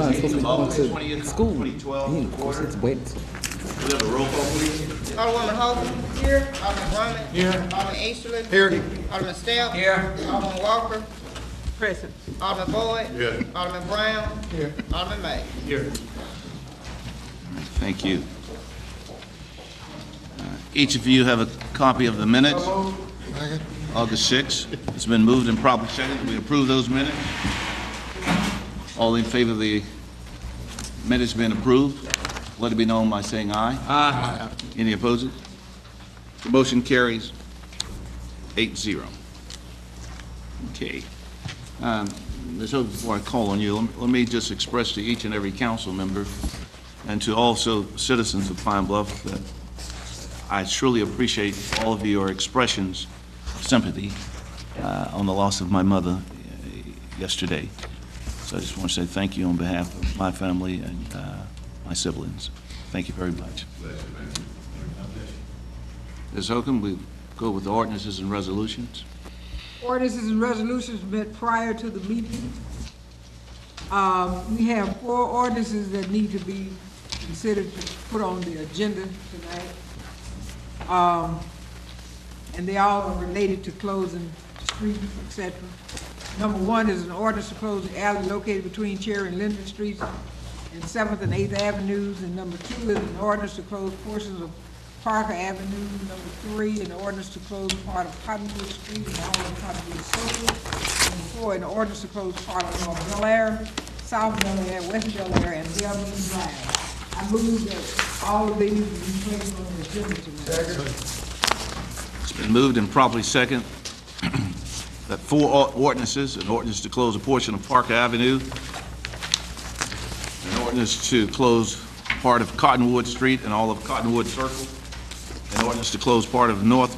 son's supposed to be going to 20th, school. 2012, And of course, it's wet. We have a roll call, please. Alderwoman Hogan. Here. Alderman Drummond. Here. Alderman Easterly. Here. Alderman Stout. Here. Alderman Walker. Present. Alderman Boyd. Here. Alderman Brown. Here. Alderman May. Here. Thank you. Each of you have a copy of the minutes, August 6th. It's been moved and properly seconded. We approve those minutes. All in favor of the minutes being approved, let it be known by saying aye. Aye. Any opposed? The motion carries 8-0. Okay. Ms. Hogan, before I call on you, let me just express to each and every council member and to also citizens of Pine Bluff that I truly appreciate all of your expressions of sympathy on the loss of my mother yesterday. So I just want to say thank you on behalf of my family and my siblings. Thank you very much. Ms. Hogan, we go with the ordinances and resolutions. Ordinances and resolutions met prior to the meeting. We have 4 ordinances that need to be considered to put on the agenda tonight. And they all are related to closing streets, etc. Number 1 is an ordinance to close the alley located between Cherry and Linden Streets and 7th and 8th Avenues. And number 2 is an ordinance to close portions of Parker Avenue. Number 3, an ordinance to close part of Cottonwood Street and all of Cottonwood Circle. Number 4, an ordinance to close part of North Bel Air, South Bel Air, West Bel Air, and Delman Drive. I move that all of these be placed on the agenda tonight. It's been moved and properly second that 4 ordinances, an ordinance to close a portion of Parker Avenue, an ordinance to close part of Cottonwood Street and all of Cottonwood Circle, an ordinance to close part of North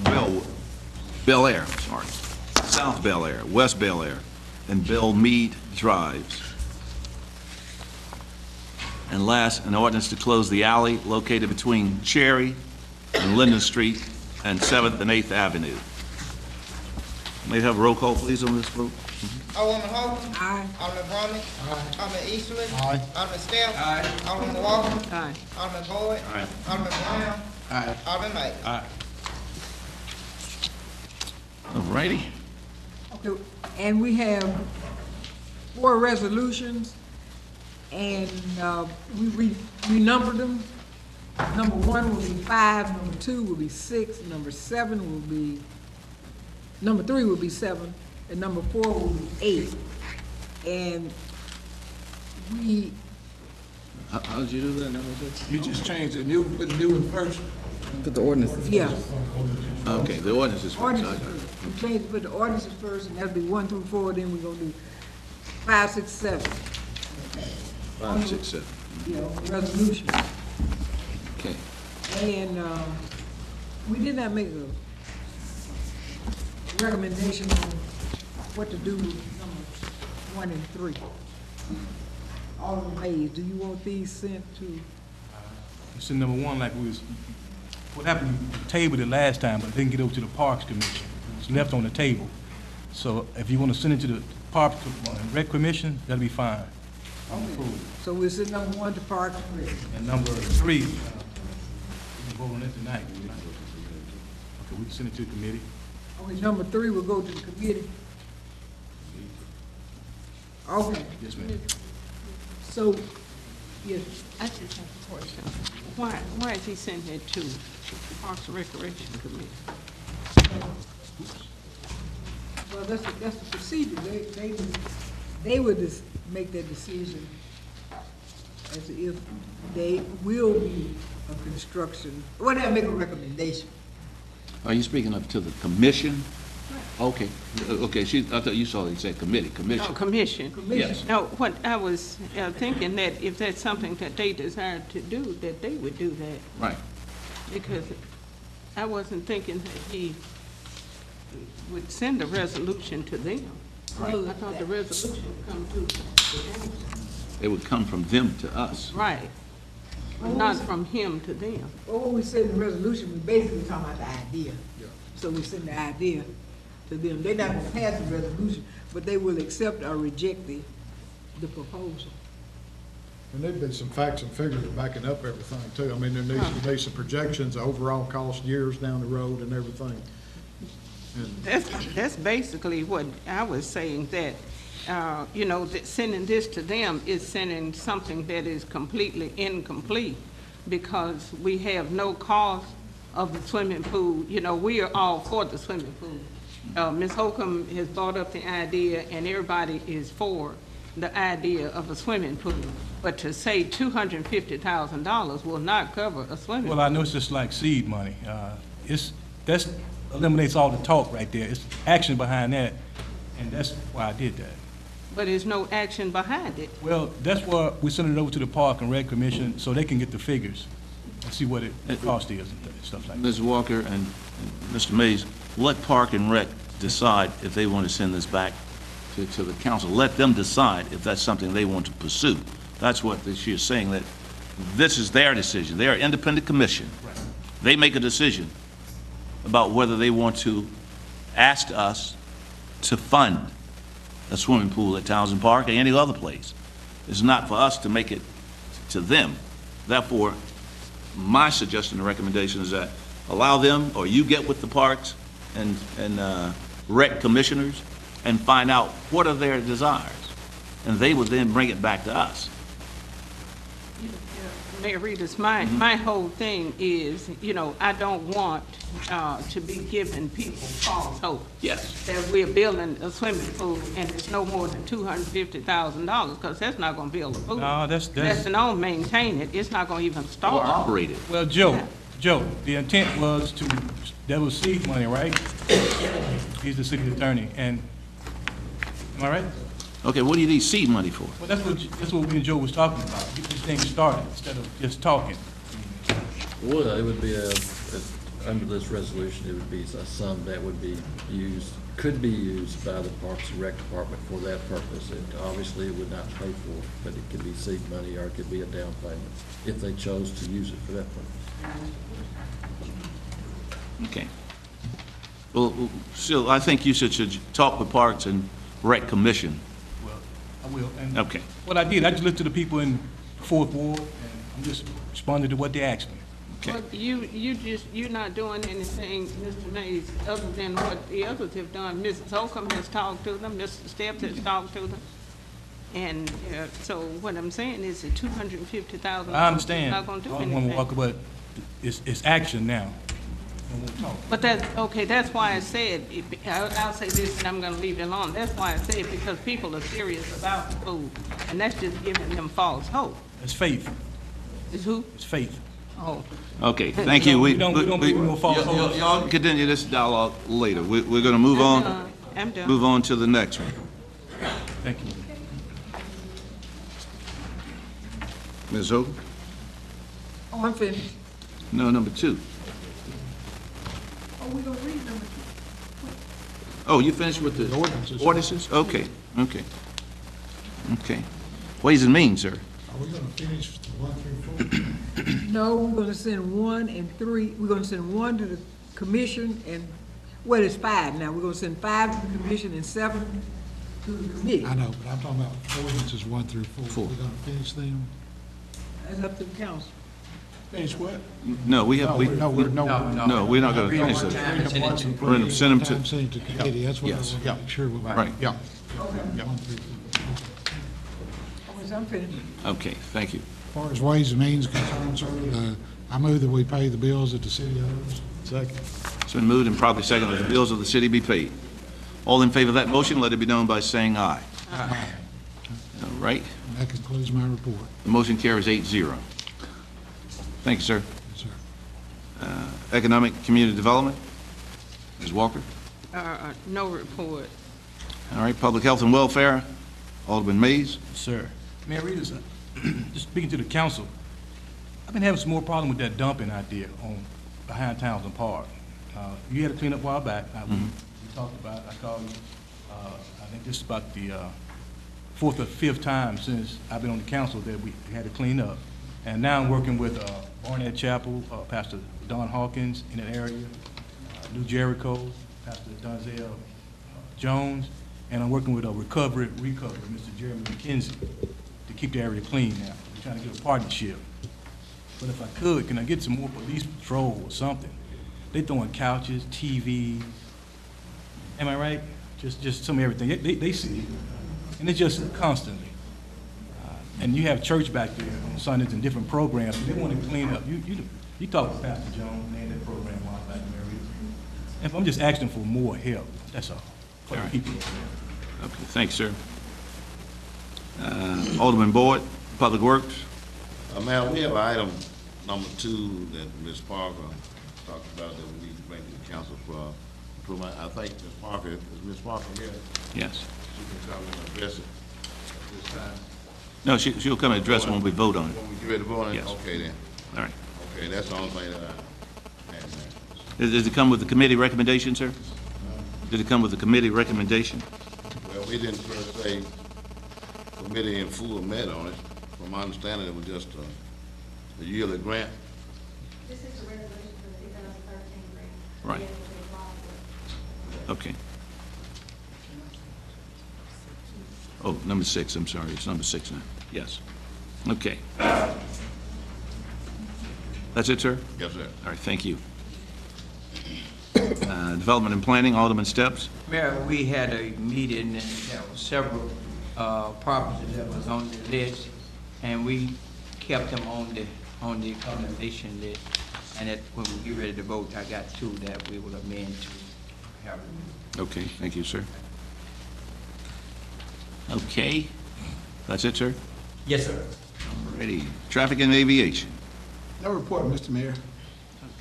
Bel Air, South Bel Air, West Bel Air, and Bell Mead Drives. And last, an ordinance to close the alley located between Cherry and Linden Street and 7th and 8th Avenue. May I have a roll call, please, on this vote? Alderwoman Hogan. Aye. Alderman Drummond. Alderman Easterly. Aye. Alderman Stout. Aye. Alderman Walker. Aye. Alderman Boyd. Aye. Alderman Brown. Aye. Alderman May. Aye. All righty. Okay, and we have 4 resolutions, and we numbered them. Number 1 will be 5, number 2 will be 6, number 3 will be 7, and number 4 will be 8. And we, How did you do that? You just changed the new, put the new one first. Put the ordinances. yeah, Okay, the ordinance is first. ordinances first. We changed, put the ordinances first, and that'll be 1 through 4, then we're gonna do 5, 6, 7. 5, 6, 7. Yeah, resolution. Okay. And we did not make a recommendation on what to do with numbers 1 and 3. Alderman Mays, do you want these sent to? It's in number 1, like we was, what happened, we tabled it last time, but didn't get over to the Parks Commission. It was left on the table. So if you want to send it to the Parks and Rec Commission, that'll be fine. Okay. So we'll send number 1 to Parks and Rec. And number 3, we can vote on it tonight. Okay, we can send it to the committee. Okay, number 3 will go to the committee. Okay, Yes, ma'am. so, yes, I just have a question. Why is he sending it to Parks and Recreation Committee? well, that's the procedure. They would just make that decision as if they will be a construction, well, they'll make a recommendation. Are you speaking up to the commission? Okay, okay, I thought you saw it said committee, No, commission. commission. Yes. No, what I was thinking that if that's something that they desire to do, that they would do that. Right. Because I wasn't thinking that he would send a resolution to them. Right. I thought the resolution would come to the council. It would come from them to us. Right. But not from him to them. Well, when we send the resolution, we basically talking about the idea. So we send the idea to them. They're not gonna pass the resolution, but they will accept or reject the proposal. And there'd be some facts and figures backing up everything too. I mean, there needs to be some projections, overall cost years down the road and everything. That's basically what I was saying, that, you know, that sending this to them is sending something that is completely incomplete, because we have no cost of the swimming pool. You know, we are all for the swimming pool. Ms. Holcomb has brought up the idea, and everybody is for the idea of a swimming pool. But to say $250,000 will not cover a swimming pool. Well, I know it's just like seed money. That eliminates all the talk right there. It's action behind that, and that's why I did that. But there's no action behind it. Well, that's why we sent it over to the Park and Rec Commission so they can get the figures and see what the cost is and stuff like that. Ms. Walker and Mr. Mays, let Park and Rec decide if they want to send this back to the council. Let them decide if that's something they want to pursue. That's what she is saying, that this is their decision. They are an independent commission. Right. They make a decision about whether they want to ask us to fund a swimming pool at Townsend Park or any other place. It's not for us to make it to them. Therefore, my suggestion and recommendation is that allow them, or you get with the parks and rec commissioners and find out what are their desires, and they would then bring it back to us. Mayor Reedus, my whole thing is, you know, I don't want to be giving people false hope. Yes. That we're building a swimming pool and it's no more than $250,000, because that's not gonna build a pool. No, that's- That's not maintain it, it's not gonna even Or start. operate it. Well, Joe, the intent was that was seed money, right? He's the city attorney, and, am I right? Okay, what do you need seed money for? Well, that's what me and Joe was talking about, get this thing started instead of just talking. Well, it would be under this resolution, it would be a sum that would be used, could be used by the Parks and Rec Department for that purpose. It obviously it would not pay for it, but it could be seed money or it could be a down payment if they chose to use it for that purpose. Okay. Well, still, I think you should talk with Parks and Rec Commission. Well, I will. And Okay. what I did, I just looked to the people in Fourth Ward, and I'm just responding to what they asked me. Okay. But you're not doing anything, Mr. Mays, other than what the others have done. Mrs. Holcomb has talked to them, Mr. Steps has talked to them. And so what I'm saying is that $250,000 I understand. is not gonna do Alderwoman anything. Walker, but it's action now. No more talk. But that's why I said, I'll say this and I'm gonna leave it alone. That's why I said, because people are serious about the food, and that's just giving them false hope. It's faith. Is who? It's faith. Oh. Okay, thank you. We don't believe in no false hope. Y'all continue this dialogue later. We're going to move on. I'm done. Move on to the next one. Thank you. Ms. Hogan? Oh, I'm finished. No, number 2. Oh, we gonna read number 2. Oh, you finished with the Ordinances. ordinances? Okay, okay. Okay. Ways and Means, sir. Are we gonna finish 1 through 4? No, we're gonna send 1 and 3, we're gonna send 1 to the commission and, well, it's 5 now. We're gonna send 5 to the commission and 7 to the committee. I know, but I'm talking about ordinances 1 through 4. Four. We're gonna finish them? That's up to the council. Finish what? No, we have, No, we're not. no, we're not going to finish it. We're going to send them to, Send it to committee, that's what I Yes. want to make sure we're. right. Yeah. 1 through 4. Oh, is I'm finished. Okay, thank you. As far as Ways and Means concerned, sir, I move that we pay the bills that the city owes. Second. It's been moved and probably seconded that the bills of the city be paid. All in favor of that motion, let it be known by saying aye. Aye. All right, And that concludes my report. the motion carries 8-0. Thank you, sir. Yes, sir. Economic Community Development, Ms. Walker. No report. All right, Public Health and Welfare, Alderman Mays. Sir. Mayor Reedus, just speaking to the council, I've been having some more problem with that dumping idea on behind Townsend Park. You had a cleanup a while back. We talked about it. I called you. I think this is about the 4th or 5th time since I've been on the council that we had to clean up. And now I'm working with Barnett Chapel, Pastor Don Hawkins in that area, New Jericho, Pastor Donzel Jones, and I'm working with Recovery, Mr. Jeremy McKenzie, to keep the area clean now. trying to get a partnership. But if I could, can I get some more police patrol or something? They throwing couches, TVs, am I right? Just some of everything. They see it, and it's just constantly. And you have church back there on Sundays and different programs, and they want to clean up. You talk to Pastor Jones, man, that program a while back in the area. And I'm just asking for more help, that's all. For the people over there. Okay, thanks, sir. Alderman Boyd, Public Works. Ma'am, we have item number 2 that Ms. Parker talked about that we need to bring to the council for approval. I think Ms. Parker, is Ms. Parker here? Yes. She can come and address it at this time. No, she'll come and address when we vote on it. When we get ready to vote on it? Yes. Okay then. All right. Okay, that's the only thing that I had there. Does it come with the committee recommendation, sir? Did it come with the committee recommendation? Well, we didn't first say committee in full met on it. From my understanding, it was just a yearly grant. This is a resolution for the 2013 grant. Right. We have to apply for it. Okay. Oh, number 6, I'm sorry, it's number 6 now. Yes. Okay. That's it, sir? Yes, sir. All right, thank you. Development and Planning, Alderman Steps. Mayor, we had a meeting and there were several properties that was on the list, and we kept them on the condemnation list. And that when we get ready to vote, I got 2 that we will amend to have. Okay, thank you, sir. Okay, that's it, sir? Yes, sir. Ready. Traffic and Aviation. No report, Mr. Mayor.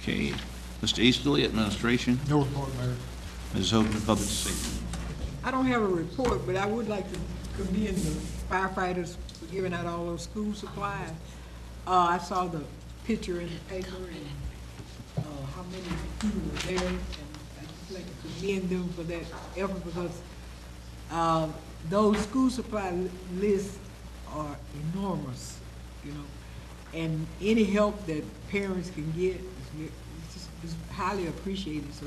Okay. Mr. Easterly, Administration. No report, Mayor. Mrs. Hogan, Public Safety. I don't have a report, but I would like to commend the firefighters for giving out all those school supplies. I saw the picture in the paper and how many people were there, and I just like to commend them for that effort because those school supply lists are enormous, you know, and any help that parents can get is highly appreciated. So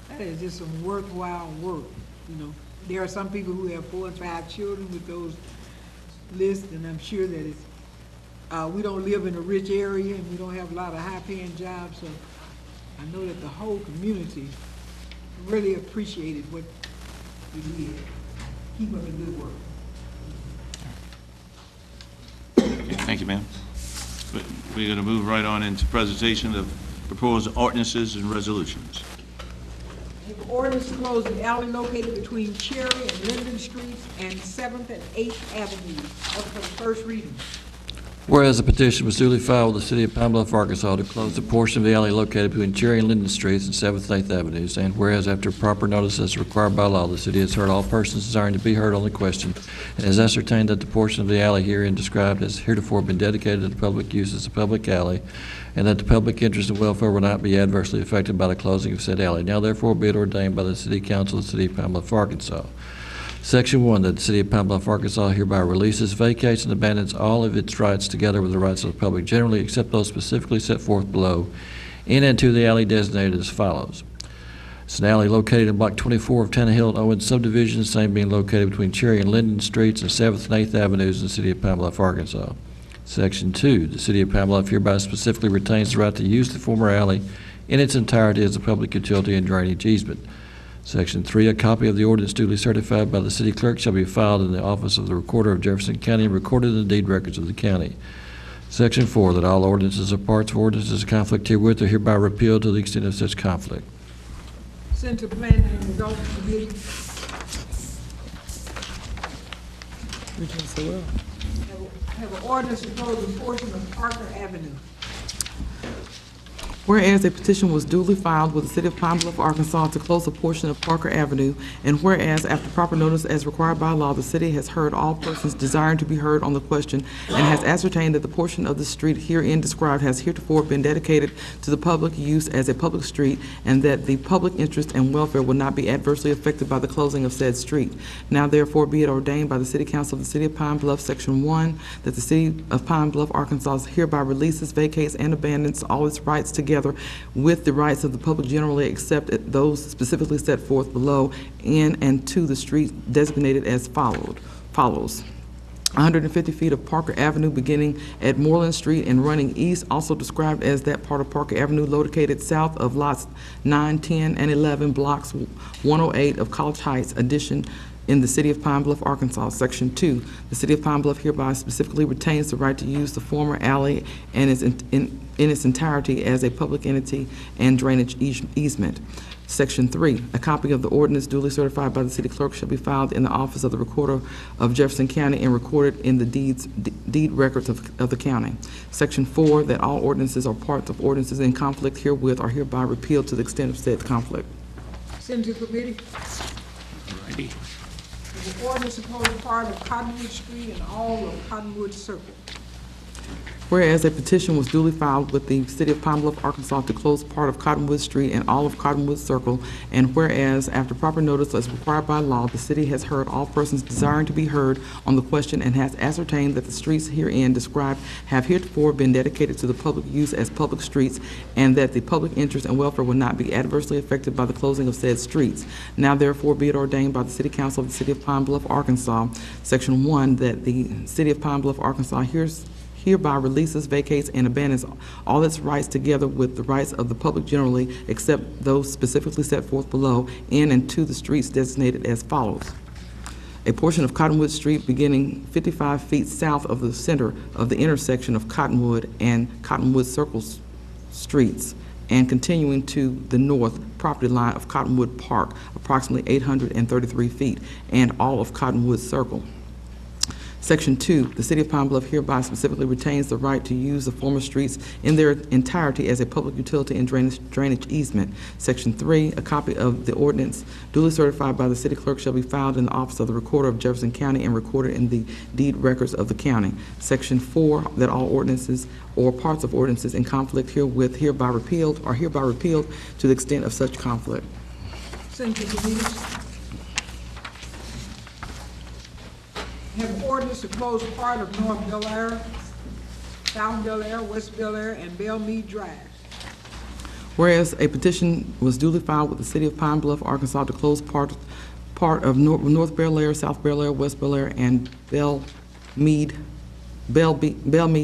that is just some worthwhile work, you know. There are some people who have 4 and 5 children with those lists, and I'm sure that it's, we don't live in a rich area and we don't have a lot of high-paying jobs, so I know that the whole community really appreciated what we did. Keep up the good work. Okay, thank you, ma'am. We're going to move right on into presentation of proposed ordinances and resolutions. An ordinance to close the alley located between Cherry and Linden Streets and 7th and 8th Avenues. Up for the first reading. Whereas the petition was duly filed with the City of Pine Bluff, Arkansas to close the portion of the alley located between Cherry and Linden Streets and 7th and 8th Avenues, and whereas after proper notice as required by law, the city has heard all persons desiring to be heard on the question, and has ascertained that the portion of the alley herein described has heretofore been dedicated to the public use as a public alley, and that the public interest and welfare will not be adversely affected by the closing of said alley. Now therefore be it ordained by the City Council of the City of Pine Bluff, Arkansas. Section 1, that the City of Pine Bluff, Arkansas hereby releases, vacates, and abandons all of its rights together with the rights of the public generally, except those specifically set forth below, in and to the alley designated as follows. It's an alley located in Block 24 of Tannehill and Owens subdivision, same being located between Cherry and Linden Streets and 7th and 8th Avenues in the City of Pine Bluff, Arkansas. Section 2, the City of Pine Bluff hereby specifically retains the right to use the former alley in its entirety as a public utility and drainage easement. Section 3, a copy of the ordinance duly certified by the city clerk shall be filed in the office of the recorder of Jefferson County and recorded in the deed records of the county. Section 4, that all ordinances or parts of ordinances of conflict herewith are hereby repealed to the extent of such conflict. Sent to Planning and Development Committee. Have an ordinance to close a portion of Parker Avenue. Whereas a petition was duly filed with the City of Pine Bluff, Arkansas to close a portion of Parker Avenue, and whereas after proper notice as required by law, the city has heard all persons desiring to be heard on the question and has ascertained that the portion of the street herein described has heretofore been dedicated to the public use as a public street, and that the public interest and welfare will not be adversely affected by the closing of said street. Now therefore be it ordained by the City Council of the City of Pine Bluff, Section 1, that the City of Pine Bluff, Arkansas hereby releases, vacates, and abandons all its rights together with the rights of the public generally, except those specifically set forth below, in and to the street designated as follows. 150 feet of Parker Avenue beginning at Moreland Street and running east, also described as that part of Parker Avenue located south of lots 9, 10, and 11, blocks 108 of College Heights addition in the city of Pine Bluff, Arkansas. Section 2, the city of Pine Bluff hereby specifically retains the right to use the former alley and in its entirety as a public entity and drainage easement. Section 3, a copy of the ordinance duly certified by the city clerk shall be filed in the office of the recorder of Jefferson County and recorded in the deed records of the county. Section 4, that all ordinances or parts of ordinances in conflict herewith are hereby repealed to the extent of said conflict. Send to committee. Righty. The ordinance supposed part of Cottonwood Street and all of Cottonwood Circle. Whereas a petition was duly filed with the city of Pine Bluff, Arkansas to close part of Cottonwood Street and all of Cottonwood Circle, and whereas after proper notice as required by law, the city has heard all persons desiring to be heard on the question and has ascertained that the streets herein described have heretofore been dedicated to the public use as public streets, and that the public interest and welfare will not be adversely affected by the closing of said streets. Now therefore be it ordained by the City Council of the City of Pine Bluff, Arkansas, Section 1, that the City of Pine Bluff, Arkansas hereby releases, vacates, and abandons all its rights together with the rights of the public generally, except those specifically set forth below, in and to the streets designated as follows. A portion of Cottonwood Street beginning 55 feet south of the center of the intersection of Cottonwood and Cottonwood Circle streets, and continuing to the north property line of Cottonwood Park, approximately 833 feet, and all of Cottonwood Circle. Section 2, the City of Pine Bluff hereby specifically retains the right to use the former streets in their entirety as a public utility and drainage easement. Section 3, a copy of the ordinance duly certified by the city clerk shall be filed in the office of the recorder of Jefferson County and recorded in the deed records of the county. Section 4, that all ordinances or parts of ordinances in conflict herewith hereby repealed are hereby repealed to the extent of such conflict. Send to committee. Have ordinance to close part of North Bel Air, South Bel Air, West Bel Air, and Belle Meade Drive. Whereas a petition was duly filed with the City of Pine Bluff, Arkansas to close part of North Bel Air, South Bel Air, West Bel Air, and Belle Meade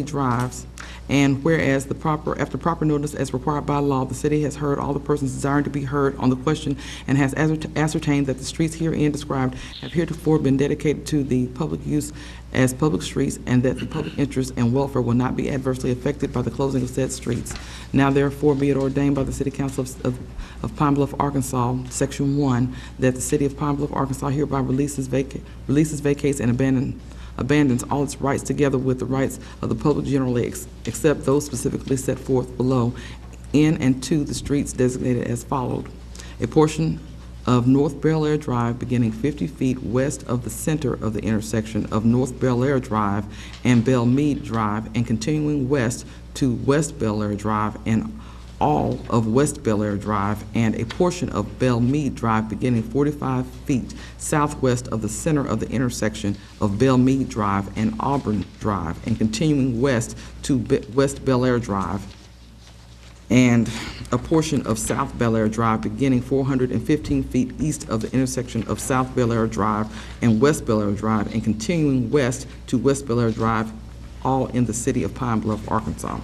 Drives, and whereas after proper notice as required by law, the city has heard all the persons desiring to be heard on the question and has ascertained that the streets herein described have heretofore been dedicated to the public use as public streets, and that the public interest and welfare will not be adversely affected by the closing of said streets. Now therefore be it ordained by the City Council of Pine Bluff, Arkansas, Section 1, that the City of Pine Bluff, Arkansas hereby releases, vacates, and abandons all its rights together with the rights of the public generally, except those specifically set forth below, in and to the streets designated as followed. A portion of North Bel Air Drive beginning 50 feet west of the center of the intersection of North Bel Air Drive and Belle Meade Drive, and continuing west to West Bel Air Drive and all of West Bel Air Drive, and a portion of Belle Meade Drive beginning 45 feet southwest of the center of the intersection of Belle Meade Drive and Auburn Drive, and continuing west to West Bel Air Drive, and a portion of South Bel Air Drive beginning 415 feet east of the intersection of South Bel Air Drive and West Bel Air Drive, and continuing west to West Bel Air Drive, all in the City of Pine Bluff, Arkansas.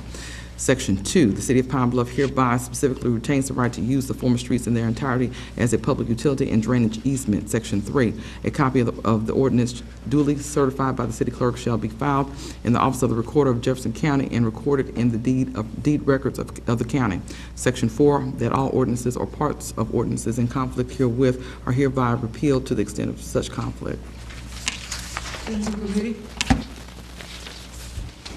Section 2, the City of Pine Bluff hereby specifically retains the right to use the former streets in their entirety as a public utility and drainage easement. Section 3, a copy of the ordinance duly certified by the city clerk shall be filed in the office of the recorder of Jefferson County and recorded in the deed records of the county. Section 4, that all ordinances or parts of ordinances in conflict herewith are hereby repealed to the extent of such conflict. Send to committee.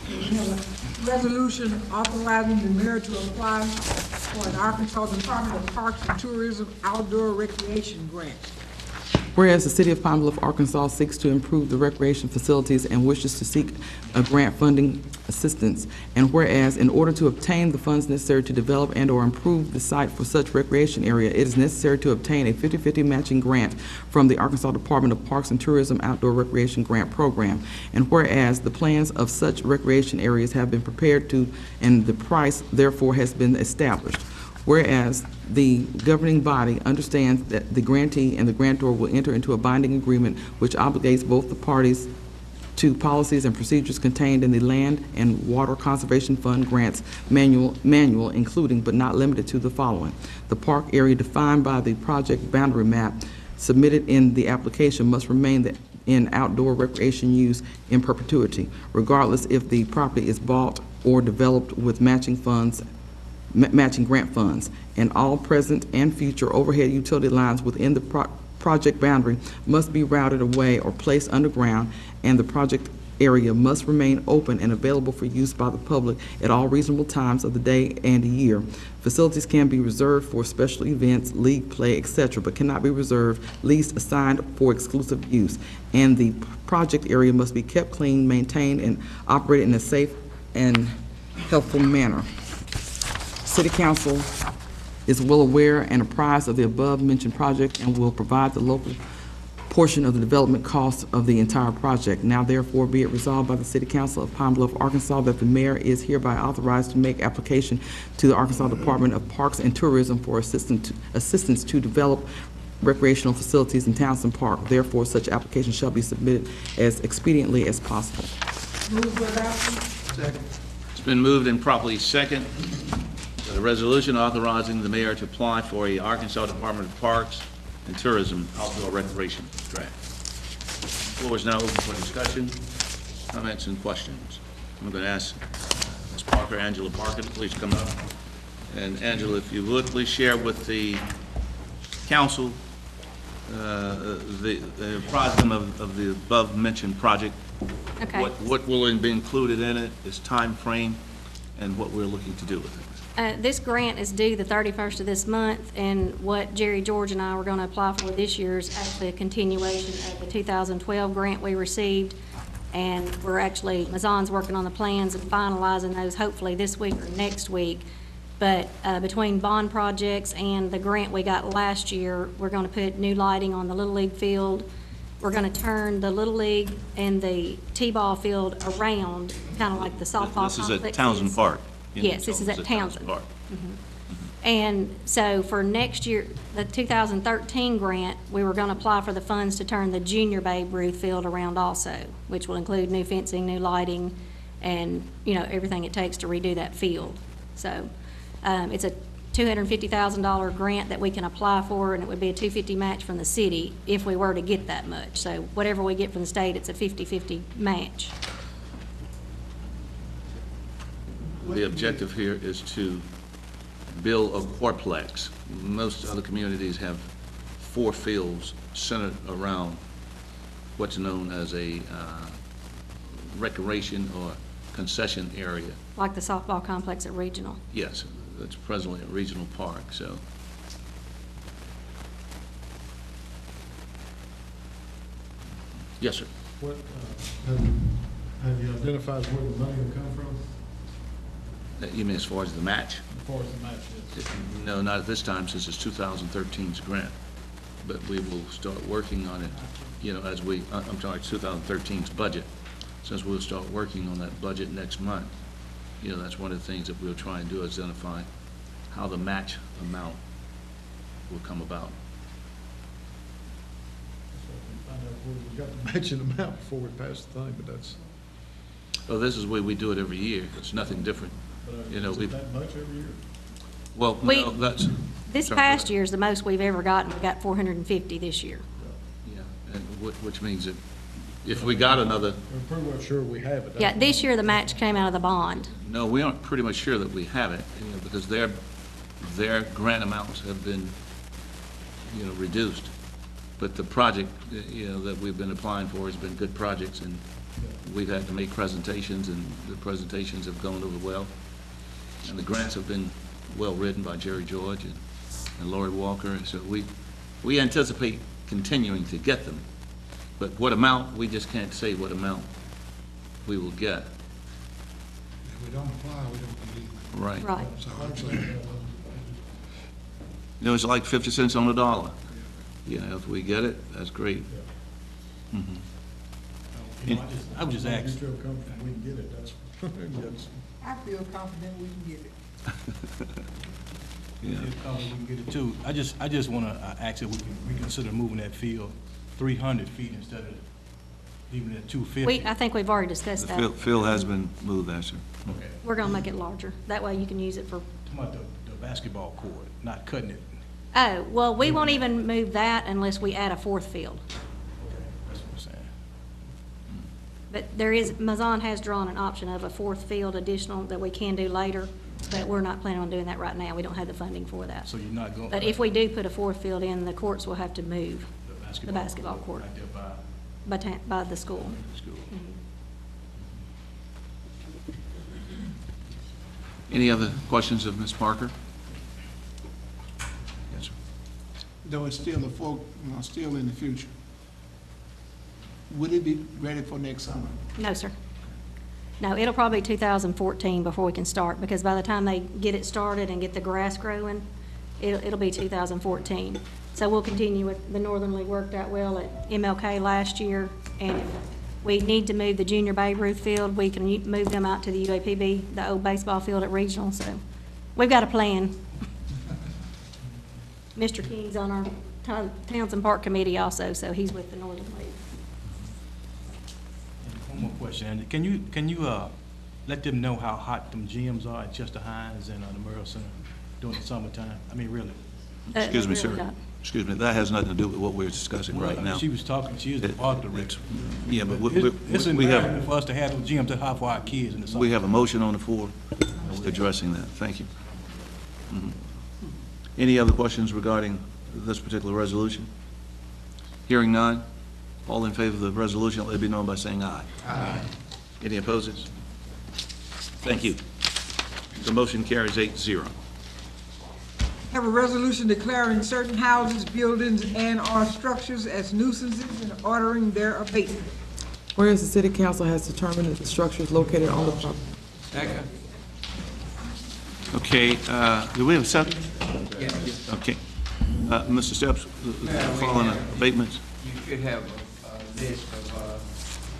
We have a resolution authorizing the mayor to apply for an Arkansas Department of Parks and Tourism outdoor recreation grant. Whereas the City of Pine Bluff, Arkansas seeks to improve the recreation facilities and wishes to seek a grant funding assistance, and whereas in order to obtain the funds necessary to develop and or improve the site for such recreation area, it is necessary to obtain a 50-50 matching grant from the Arkansas Department of Parks and Tourism Outdoor Recreation Grant Program, and whereas the plans of such recreation areas have been prepared to, and the price therefore has been established. Whereas the governing body understands that the grantee and the grantor will enter into a binding agreement which obligates both parties to policies and procedures contained in the Land and Water Conservation Fund Grants Manual, including but not limited to the following. The park area defined by the project boundary map submitted in the application must remain in outdoor recreation use in perpetuity, regardless if the property is bought or developed with matching grant funds, and all present and future overhead utility lines within the project boundary must be routed away or placed underground, and the project area must remain open and available for use by the public at all reasonable times of the day and year. Facilities can be reserved for special events, league play, etc., but cannot be reserved, leased, assigned for exclusive use. And the project area must be kept clean, maintained, and operated in a safe and helpful manner. City Council is well aware and apprised of the above-mentioned project and will provide the local portion of the development costs of the entire project. Now therefore be it resolved by the City Council of Pine Bluff, Arkansas, that the mayor is hereby authorized to make application to the Arkansas Department of Parks and Tourism for assistance to develop recreational facilities in Townsend Park. Therefore, such application shall be submitted as expediently as possible. Move for adoption. Second. It's been moved and properly second. The resolution authorizing the mayor to apply for a Arkansas Department of Parks and Tourism outdoor recreation grant. The floor is now open for discussion, comments, and questions. I'm going to ask Ms. Parker, Angela Parker, to please come up. And Angela, if you would, please share with the council apprise them of the above-mentioned project. Okay. What will be included in it, its time frame, and what we're looking to do with it. This grant is due the 31st of this month, and what Jerry, George, and I were going to apply for this year is actually a continuation of the 2012 grant we received, and we're actually, Mazon's working on the plans and finalizing those hopefully this week or next week. But between bond projects and the grant we got last year, we're going to put new lighting on the Little League field. We're going to turn the Little League and the T-ball field around, kind of like the softball complex. This is at Townsend Park. Yes, this is at Townsend. And so for next year, the 2013 grant, we were going to apply for the funds to turn the junior Babe Ruth field around also, which will include new fencing, new lighting, and, you know, everything it takes to redo that field. So it's a $250,000 grant that we can apply for, and it would be a $250 match from the city if we were to get that much. So whatever we get from the state, it's a 50-50 match. The objective here is to build a fourplex. Most other communities have 4 fields centered around what's known as a recreation or concession area. Like the softball complex at Regional. Yes, that's presently a regional park, so. Yes, sir. What, have you identified where the money will come from, You mean as far as the match? as far as the match is? No, not at this time, since it's 2013's grant. But we will start working on it, you know, as we, I'm sorry, 2013's budget. Since we'll start working on that budget next month, you know, that's one of the things that we'll try and do, is identify how the match amount will come about. So we find out where we got the matching amount before we pass the thing, but that's, Well, this is the way we do it every year. It's nothing different. You know, is we, it that much every year? well, We- no, that's. This sorry, go past ahead. year is the most we've ever gotten. We got 450 this year. Yeah, and which means that if we got another, We're pretty well sure we have it. Yeah, this year the match came out of the bond. no, we aren't pretty much sure that we have it, you know, because their grant amounts have been, you know, reduced. But the project, you know, that we've been applying for has been good projects, and we've had to make presentations, and the presentations have gone over well. And the grants have been well-written by Jerry George and Lori Walker, so we anticipate continuing to get them. But what amount, we just can't say what amount we will get. If we don't apply, we don't get anything. Right. Right. So I'm saying, You know, it's like 50 cents on the dollar. You know, if we get it, that's great. Mhm. You know, I would just We ask, feel comfortable we can get it, that's, that's, I feel confident we can get it. Yeah. we can get it too. I just want to ask if we can reconsider moving that field 300 feet instead of leaving it at 250. I think we've already discussed The that. field has been moved there, sir. Okay. We're gonna make it larger. That way you can use it for, Talking about the basketball court, not cutting it. oh, well, we won't even move that unless we add a fourth field. Okay, that's what I'm saying. But there is, Mazon has drawn an option of a fourth field additional that we can do later, but we're not planning on doing that right now. We don't have the funding for that. So you're not going. But if we do put a fourth field in, the courts will have to move the basketball court Right there by the school. the school. Any other questions of Ms. Parker? Yes, sir. Though it's still still in the future, would it be ready for next summer? No, sir. No, it'll probably be 2014 before we can start, because by the time they get it started and get the grass growing, it'll be 2014. So we'll continue with, the Northern League worked out well at MLK last year, and if we need to move the junior Babe Ruth field, we can move them out to the UAPB, the old baseball field at regional, so we've got a plan. Mr. King's on our Townsend Park Committee also, so he's with the Northern League. One more question, Andy. Can you let them know how hot them gyms are at Chester Hines and the Memorial Center during the summertime? I mean, really. Excuse me, really sir. not. Excuse me, that has nothing to do with what we're discussing right now. She was talking, she is the park director. Yeah, but It's we have, important for us to have those gyms that hot for our kids in the summer. we have a motion on the floor addressing that. Thank you. Mhm. Any other questions regarding this particular resolution? Hearing none, all in favor of the resolution, let it be known by saying aye. Aye. Any opposers? Thank you. The motion carries 8-0. Have a resolution declaring certain houses, buildings, and/or structures as nuisances and ordering their abatement. Whereas the city council has determined that the structure is located on the property. Second. Okay, do we have a second? Okay. Mr. Steps, following abatements? You should have a list of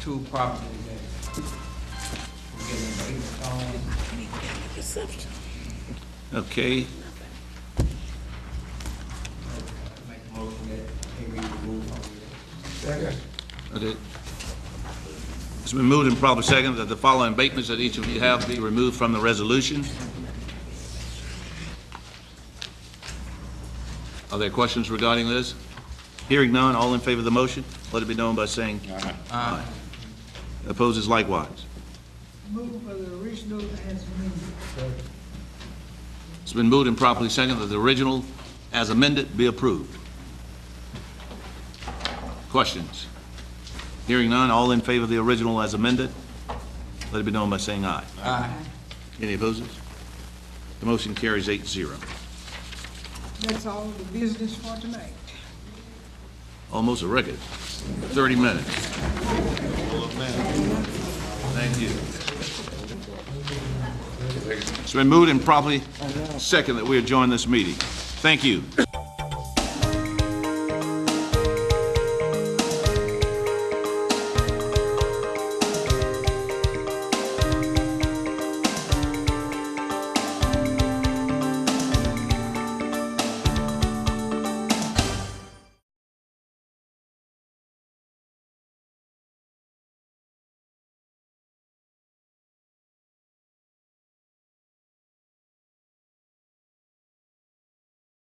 two properties that we're getting abatements on. Okay. Make a motion that they be removed from here. Okay. It's been moved and probably second that the following abatements that each of you have be removed from the resolution. Are there questions regarding this? Hearing none, all in favor of the motion, let it be known by saying aye. Aye. Opposes likewise. Move for the original as amended. It's been moved and properly second that the original as amended be approved. Questions? Hearing none, all in favor of the original as amended, let it be known by saying aye. Aye. Any opposers? The motion carries 8-0. That's all the business for tonight. Almost a record. 30 minutes. Thank you. It's been moved and properly second that we adjourn this meeting. Thank you.